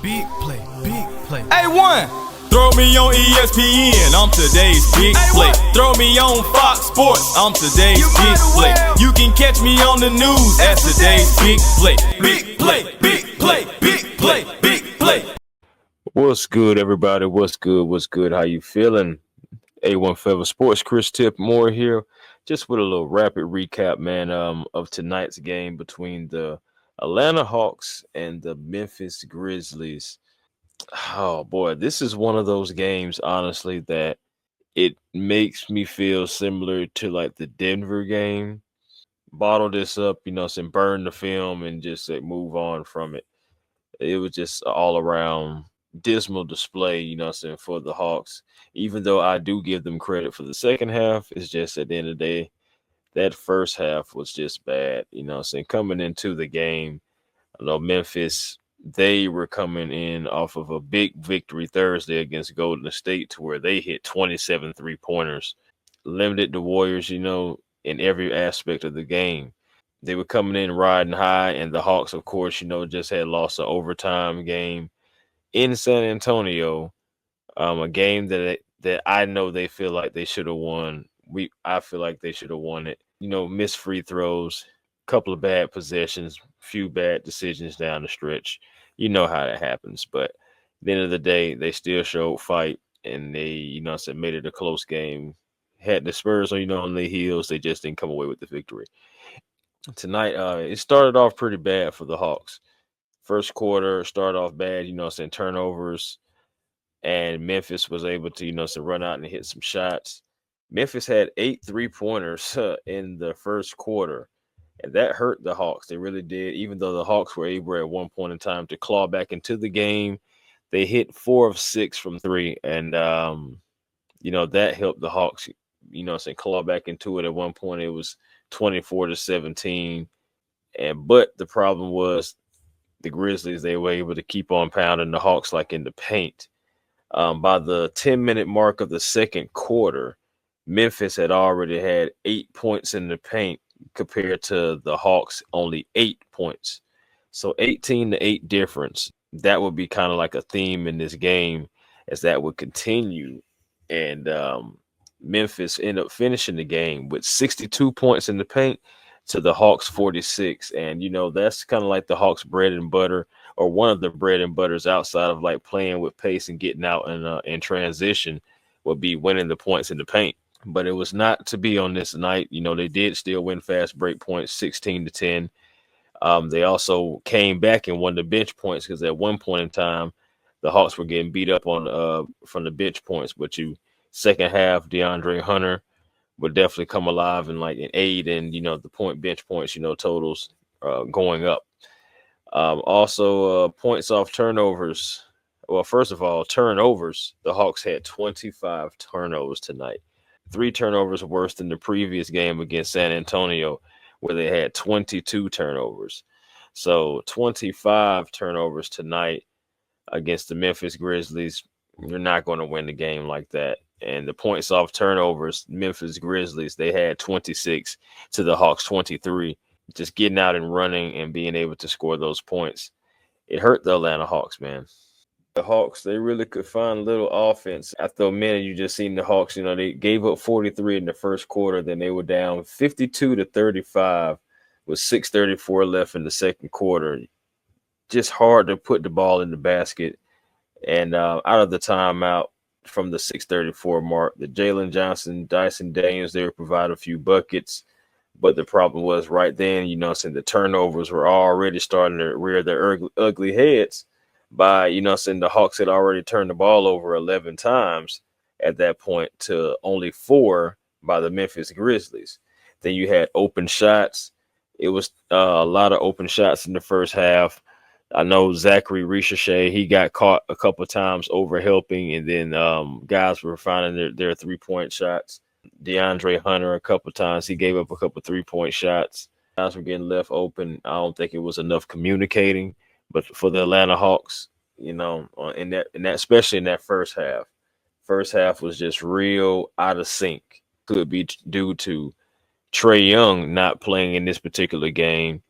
Big play, big play. A1. Throw me on ESPN, I'm today's big play. Throw me on Fox Sports, I'm today's big play. You can catch me on the news as today's big play. Big play, big play, big play, big play. What's good, everybody? What's good? What's good? How you feeling? A1 Feather Sports, Chris Tipmore here, just with a little rapid recap, man, of tonight's game between the Atlanta Hawks and the Memphis Grizzlies. Oh boy, this is one of those games, honestly, that it makes me feel similar to like the Denver game. Bottle this up, burn the film and just move on from it. It was just all around dismal display, for the Hawks. Even though I do give them credit for the second half, it's just at the end of the day, that first half was just bad, coming into the game. I know Memphis, they were coming in off of a big victory Thursday against Golden State to where they hit 27 3-pointers, limited the Warriors, in every aspect of the game. They were coming in riding high, and the Hawks, of course, just had lost an overtime game in San Antonio, a game that I know they feel like they should have won. I feel like they should have won it. Missed free throws, couple of bad possessions, few bad decisions down the stretch. You know how that happens. But at the end of the day, they still showed fight, and they, made it a close game. Had the Spurs on their heels. They just didn't come away with the victory. Tonight, it started off pretty bad for the Hawks. First quarter started off bad, turnovers, and Memphis was able to, run out and hit some shots. Memphis had 8 3-pointers in the first quarter, and that hurt the Hawks. They really did. Even though the Hawks were able at one point in time to claw back into the game, they hit 4 of 6 from 3, and that helped the Hawks, claw back into it. At one point, it was 24-17, but the problem was the Grizzlies, they were able to keep on pounding the Hawks like in the paint. By the 10-minute mark of the second quarter, Memphis had already had 8 points in the paint compared to the Hawks only 8 points. So 18-8 difference. That would be kind of like a theme in this game as that would continue. And Memphis ended up finishing the game with 62 points in the paint to the Hawks 46. And, that's kind of like the Hawks bread and butter, or one of the bread and butters outside of like playing with pace and getting out in transition, would be winning the points in the paint. But it was not to be on this night. They did still win fast break points 16-10. They also came back and won the bench points because at one point in time, the Hawks were getting beat up on from the bench points. But second half, DeAndre Hunter would definitely come alive and like an aid in, the bench points, totals going up. Also, points off turnovers. Well, first of all, turnovers. The Hawks had 25 turnovers tonight. 3 turnovers worse than the previous game against San Antonio, where they had 22 turnovers. So 25 turnovers tonight against the Memphis Grizzlies. You're not going to win the game like that. And the points off turnovers, Memphis Grizzlies, they had 26 to the Hawks 23. Just getting out and running and being able to score those points. It hurt the Atlanta Hawks, man. The Hawks, they really could find little offense. After a minute, you just seen the Hawks, they gave up 43 in the first quarter. Then they were down 52-35 with 6:34 left in the second quarter. Just hard to put the ball in the basket. And out of the timeout from the 6:34 mark, the Jalen Johnson, Dyson Daniels, they would provide a few buckets. But the problem was right then, the turnovers were already starting to rear their ugly heads. By, the Hawks had already turned the ball over 11 times at that point to only 4 by the Memphis Grizzlies. Then you had open shots. It was a lot of open shots in the first half. I know Zachary Ricochet, he got caught a couple of times over helping, and then guys were finding their 3-point shots. DeAndre Hunter, a couple of times, he gave up a couple of 3-point shots. Guys were getting left open. I don't think it was enough communicating. But for the Atlanta Hawks, in that especially in that first half was just real out of sync. Could be due to Trae Young not playing in this particular game,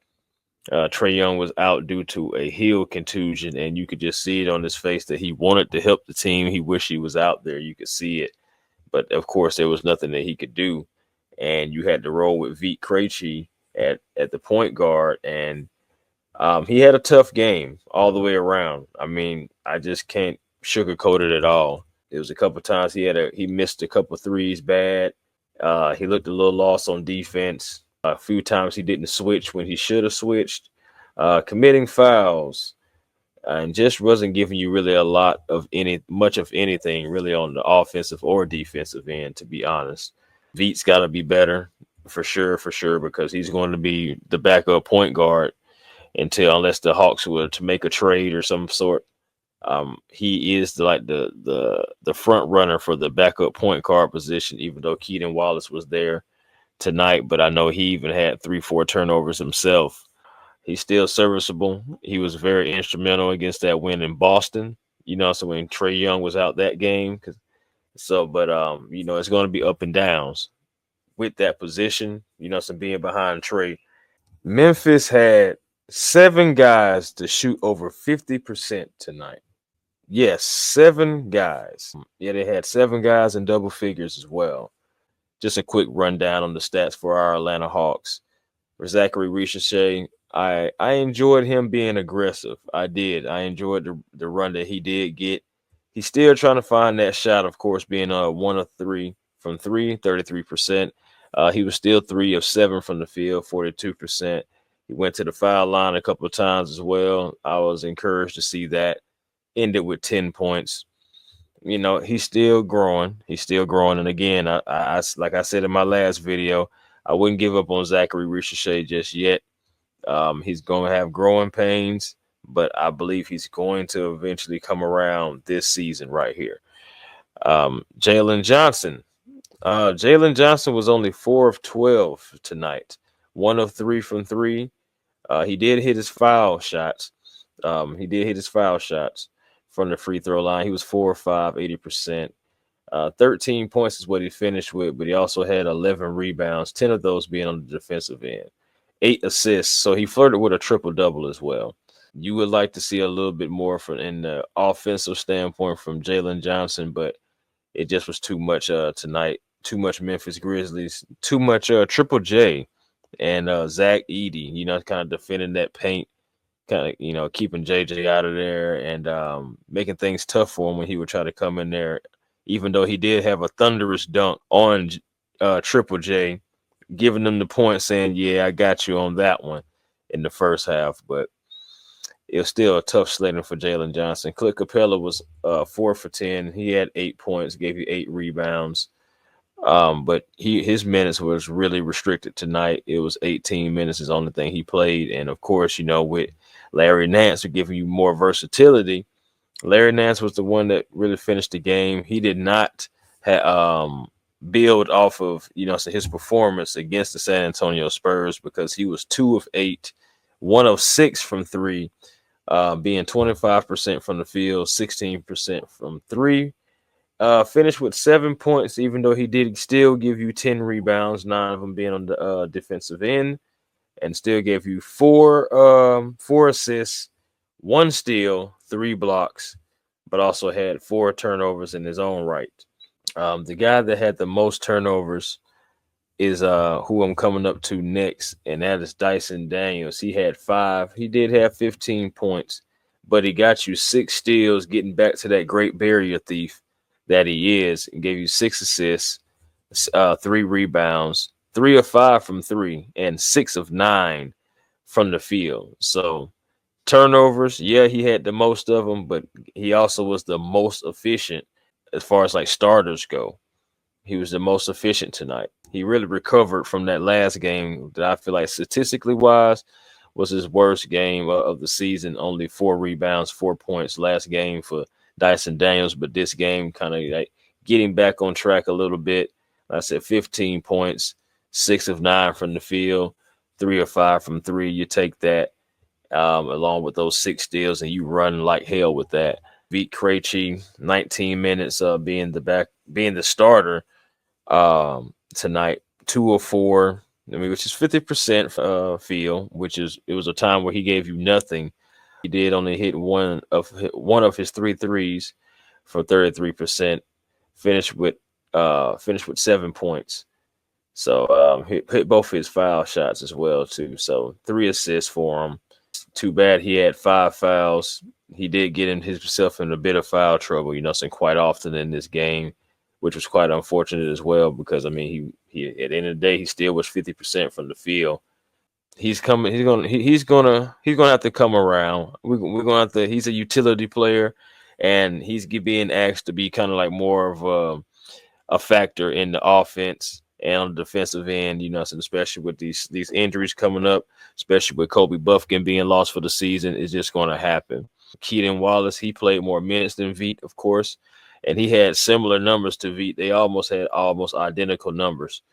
Trae Young was out due to a heel contusion, and you could just see it on his face that he wanted to help the team. He wished he was out there. You could see it. But of course, there was nothing that he could do. And you had to roll with Vit Krejci at the point guard. And he had a tough game all the way around. I mean, I just can't sugarcoat it at all. There was a couple times he missed a couple threes bad. He looked a little lost on defense. A few times he didn't switch when he should have switched. Committing fouls and just wasn't giving you really much of anything really on the offensive or defensive end, to be honest. Veet's got to be better for sure, because he's going to be the backup point guard unless the Hawks were to make a trade or some sort. He is the front runner for the backup point guard position, even though Keaton Wallace was there tonight, but I know he even had 3-4 turnovers himself. He's still serviceable. He was very instrumental against that win in Boston. So when Trae Young was out that game, it's going to be up and downs with that position. Some being behind Trae. Memphis had 7 guys to shoot over 50% tonight. Yes, 7 guys. Yeah, they had 7 guys in double figures as well. Just a quick rundown on the stats for our Atlanta Hawks. For Zachary Ricochet, I enjoyed him being aggressive. I did. I enjoyed the run that he did get. He's still trying to find that shot, of course, being 1 of 3 from 3, 33%. He was still 3 of 7 from the field, 42%. He went to the foul line a couple of times as well. I was encouraged to see that. Ended with 10 points. He's still growing. And again, I like I said in my last video, I wouldn't give up on Zachary Ricochet just yet. He's going to have growing pains, but I believe he's going to eventually come around this season right here. Jalen Johnson. Jalen Johnson was only 4 of 12 tonight. 1 of 3 from 3. He did hit his foul shots. From the free throw line. He was 4 of 5, 80%. 13 points is what he finished with, but he also had 11 rebounds, 10 of those being on the defensive end. 8 assists, so he flirted with a triple-double as well. You would like to see a little bit more in the offensive standpoint from Jalen Johnson, but it just was too much tonight. Too much Memphis Grizzlies, too much Triple J and Zach Edey, kind of defending that paint, kind of, keeping JJ out of there and making things tough for him when he would try to come in there, even though he did have a thunderous dunk on Triple J, giving them the point saying, yeah, I got you on that one in the first half. But it was still a tough slating for Jalen Johnson. Clint Capella was 4 for 10. He had 8 points, gave you 8 rebounds. But his minutes was really restricted tonight. It was 18 minutes is the only thing he played. And of course, with Larry Nance giving you more versatility, Larry Nance was the one that really finished the game. He did not build off of, his performance against the San Antonio Spurs, because he was 2 of 8, 1 of 6 from 3, being 25% from the field, 16% from 3. Finished with 7 points, even though he did still give you 10 rebounds, 9 of them being on the defensive end, and still gave you 4 assists, 1 steal, 3 blocks, but also had 4 turnovers in his own right. The guy that had the most turnovers is who I'm coming up to next, and that is Dyson Daniels. He had 5. He did have 15 points, but he got you 6 steals, getting back to that great barrier thief that he is, and gave you 6 assists, 3 rebounds, 3 of 5 from 3, and 6 of 9 from the field. So turnovers, yeah, he had the most of them, but he also was the most efficient as far as like starters go. He was the most efficient tonight. He really recovered from that last game that I feel like statistically wise was his worst game of the season. Only 4 rebounds, 4 points last game for Dyson Daniels, but this game kind of like getting back on track a little bit. Like I said, 15 points, 6 of 9 from the field, 3 of 5 from 3. You take that along with those 6 steals, and you run like hell with that. Vit Krejci, 19 minutes being the starter tonight, 2 of 4, I mean, which is 50% field, it was a time where he gave you nothing. He did only hit one of his three threes for 33%. Finished with 7 points. So hit both his foul shots as well too. So 3 assists for him. Too bad he had 5 fouls. He did get himself in a bit of foul trouble, quite often in this game, which was quite unfortunate as well because I mean he at the end of the day he still was 50% from the field. He's coming. He's gonna have to come around. We're gonna have to. He's a utility player, and he's being asked to be kind of like more of a factor in the offense and on the defensive end. Especially with these injuries coming up, especially with Kobe Buffkin being lost for the season, it's just going to happen. Keaton Wallace, he played more minutes than Veet, of course, and he had similar numbers to Veet. They had almost identical numbers.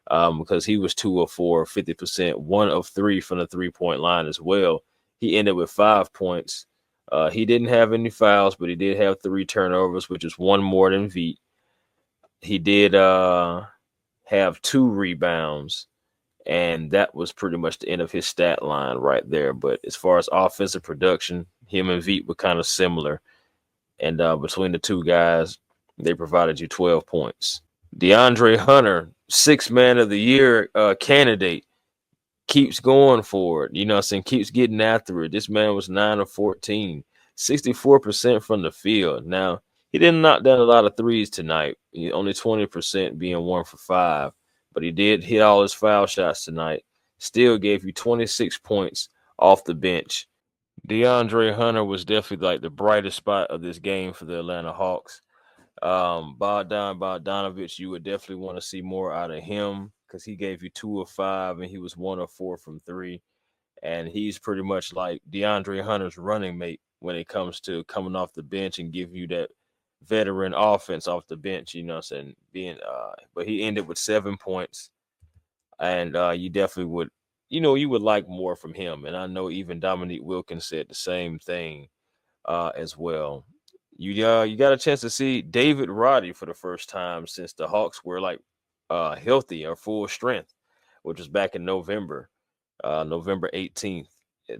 Because he was 2 of 4, 50%, 1 of 3 from the 3-point line as well. He ended with 5 points. He didn't have any fouls, but he did have 3 turnovers, which is 1 more than Veet. He did have 2 rebounds, and that was pretty much the end of his stat line right there. But as far as offensive production, him and Veet were kind of similar. And between the two guys, they provided you 12 points. DeAndre Hunter, 6th man of the year candidate, keeps going for it. Keeps getting after it. This man was 9 of 14, 64% from the field. Now, he didn't knock down a lot of threes tonight. Only 20% being 1 for 5. But he did hit all his foul shots tonight. Still gave you 26 points off the bench. DeAndre Hunter was definitely like the brightest spot of this game for the Atlanta Hawks. Bogdanovich, you would definitely want to see more out of him because he gave you 2 of 5 and he was 1 of 4 from 3. And he's pretty much like DeAndre Hunter's running mate when it comes to coming off the bench and give you that veteran offense off the bench, but he ended with 7 points. And you definitely would, you would like more from him. And I know even Dominique Wilkins said the same thing as well. You got a chance to see David Roddy for the first time since the Hawks were healthy or full strength, which was back in November 18th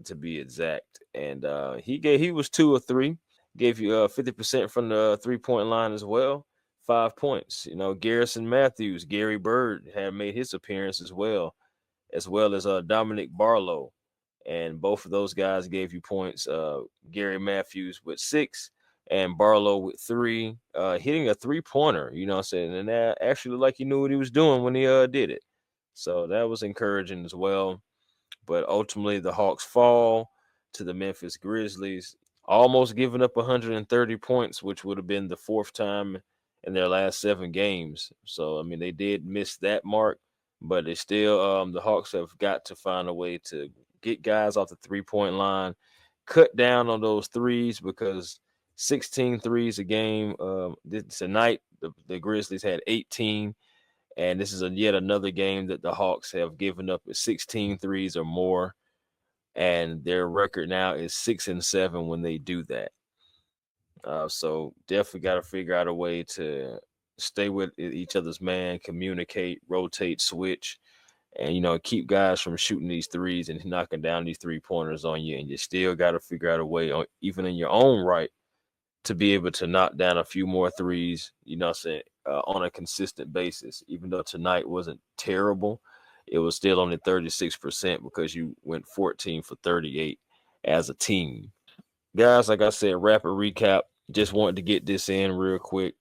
to be exact. And he was 2 of 3, gave you 50% from the 3-point line as well, 5 points. Garrison Matthews, Gary Bird had made his appearance as well as Dominic Barlow, and both of those guys gave you points. Gary Matthews with 6. And Barlow with 3, hitting a 3-pointer, and that actually looked like he knew what he was doing when he did it. So that was encouraging as well. But ultimately, the Hawks fall to the Memphis Grizzlies, almost giving up 130 points, which would have been the 4th time in their last 7 games. So, I mean, they did miss that mark, but it's still the Hawks have got to find a way to get guys off the 3-point line, cut down on those threes because 16 threes a game. Tonight, the Grizzlies had 18, and this is yet another game that the Hawks have given up 16 threes or more, and their record now is 6-7 when they do that. So definitely got to figure out a way to stay with each other's man, communicate, rotate, switch, and keep guys from shooting these threes and knocking down these 3-pointers on you. And you still got to figure out a way, even in your own right, to be able to knock down a few more threes, on a consistent basis. Even though tonight wasn't terrible, it was still only 36% because you went 14 for 38 as a team. Guys, like I said, rapid recap. Just wanted to get this in real quick.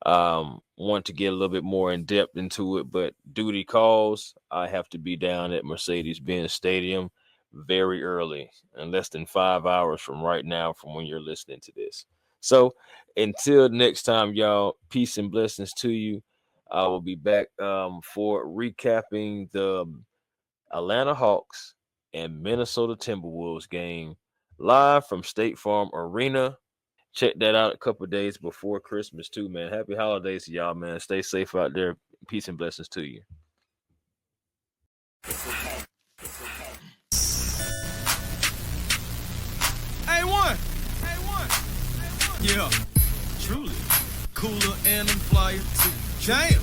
Want to get a little bit more in depth into it, but duty calls. I have to be down at Mercedes-Benz Stadium very early, in less than 5 hours from right now, from when you're listening to this. So until next time, y'all, peace and blessings to you. I will be back for recapping the Atlanta Hawks and Minnesota Timberwolves game live from State Farm Arena. Check that out a couple of days before Christmas too, man. Happy holidays to y'all, man. Stay safe out there. Peace and blessings to you. A1. Yeah, truly. Cooler and I'm flyer too. Jam.